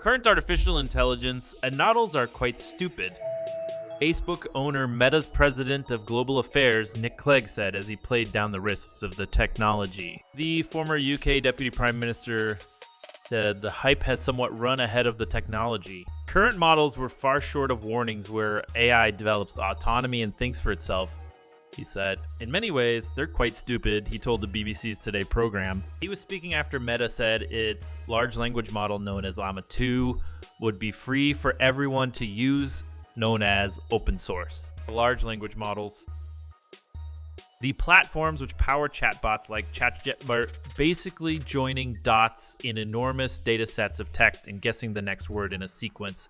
Current artificial intelligence and models are quite stupid. Facebook owner Meta's president of global affairs, Nick Clegg, said as he played down the risks of the technology. The former UK deputy prime minister said the hype has somewhat run ahead of the technology. Current models were far short of warnings where AI develops autonomy and thinks for itself, he said. In many ways, they're quite stupid, he told the BBC's Today program. He was speaking after Meta said its large language model known as Llama 2 would be free for everyone to use, known as open source. Large language models. The platforms which power chatbots like ChatGPT are basically joining dots in enormous data sets of text and guessing the next word in a sequence.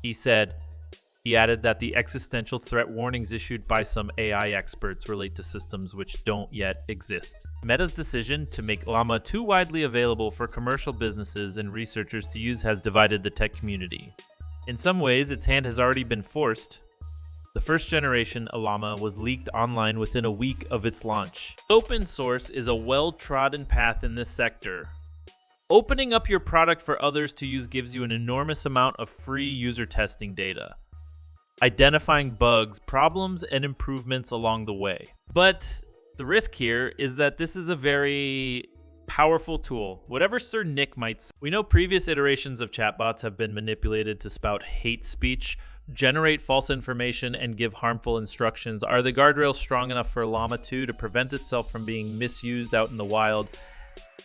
He said, he added that the existential threat warnings issued by some AI experts relate to systems which don't yet exist. Meta's decision to make Llama 2 widely available for commercial businesses and researchers to use has divided the tech community. In some ways, its hand has already been forced. The first generation Llama was leaked online within a week of its launch. Open source is a well-trodden path in this sector. Opening up your product for others to use gives you an enormous amount of free user testing data, identifying bugs, problems, and improvements along the way. But the risk here is that this is a very powerful tool. Whatever Sir Nick might say. We know previous iterations of chatbots have been manipulated to spout hate speech, generate false information, and give harmful instructions. Are the guardrails strong enough for Llama 2 to prevent itself from being misused out in the wild?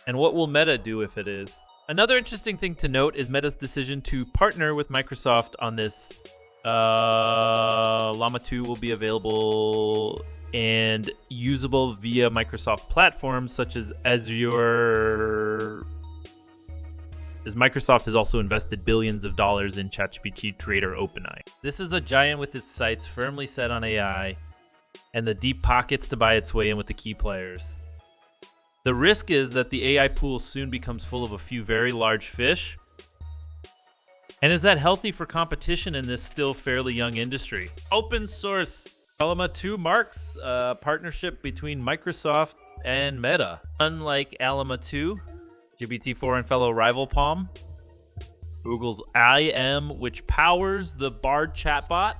And what will Meta do if it is? Another interesting thing to note is Meta's decision to partner with Microsoft on this. Llama 2 will be available and usable via Microsoft platforms such as Azure, as Microsoft has also invested billions of dollars in ChatGPT trader OpenAI. This is a giant with its sights firmly set on AI and the deep pockets to buy its way in with the key players. The risk is that the AI pool soon becomes full of a few very large fish. And is that healthy for competition in this still fairly young industry? Open source. Llama 2 marks a partnership between Microsoft and Meta. Unlike Llama 2, GPT-4 and fellow rival Palm, Google's IM, which powers the Bard chatbot,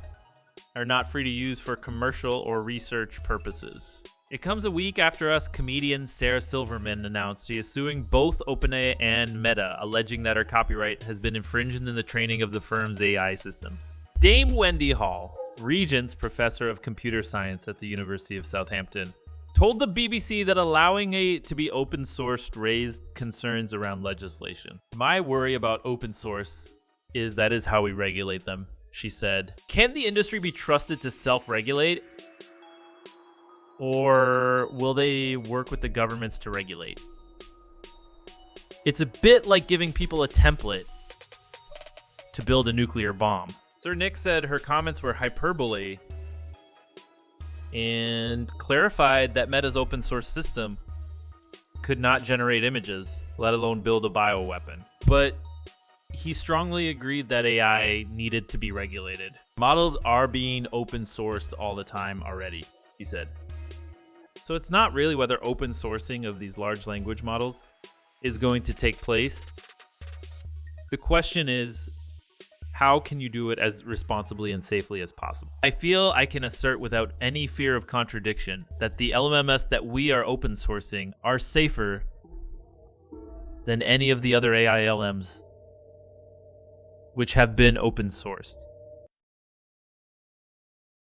are not free to use for commercial or research purposes. It comes a week after us comedian Sarah Silverman announced she is suing both OpenAI and Meta, alleging that her copyright has been infringed in the training of the firm's AI systems. Dame Wendy Hall, Regents Professor of Computer Science at the University of Southampton, told the BBC that allowing it to be open sourced raised concerns around legislation. My worry about open source is that is how we regulate them, she said. Can the industry be trusted to self-regulate? Or will they work with the governments to regulate? It's a bit like giving people a template to build a nuclear bomb. Sir Nick said her comments were hyperbole and clarified that Meta's open source system could not generate images, let alone build a bioweapon. But he strongly agreed that AI needed to be regulated. Models are being open sourced all the time already, he said. So it's not really whether open sourcing of these large language models is going to take place. The question is, how can you do it as responsibly and safely as possible? I feel I can assert without any fear of contradiction that the LMMS that we are open sourcing are safer than any of the other AI LMs which have been open sourced.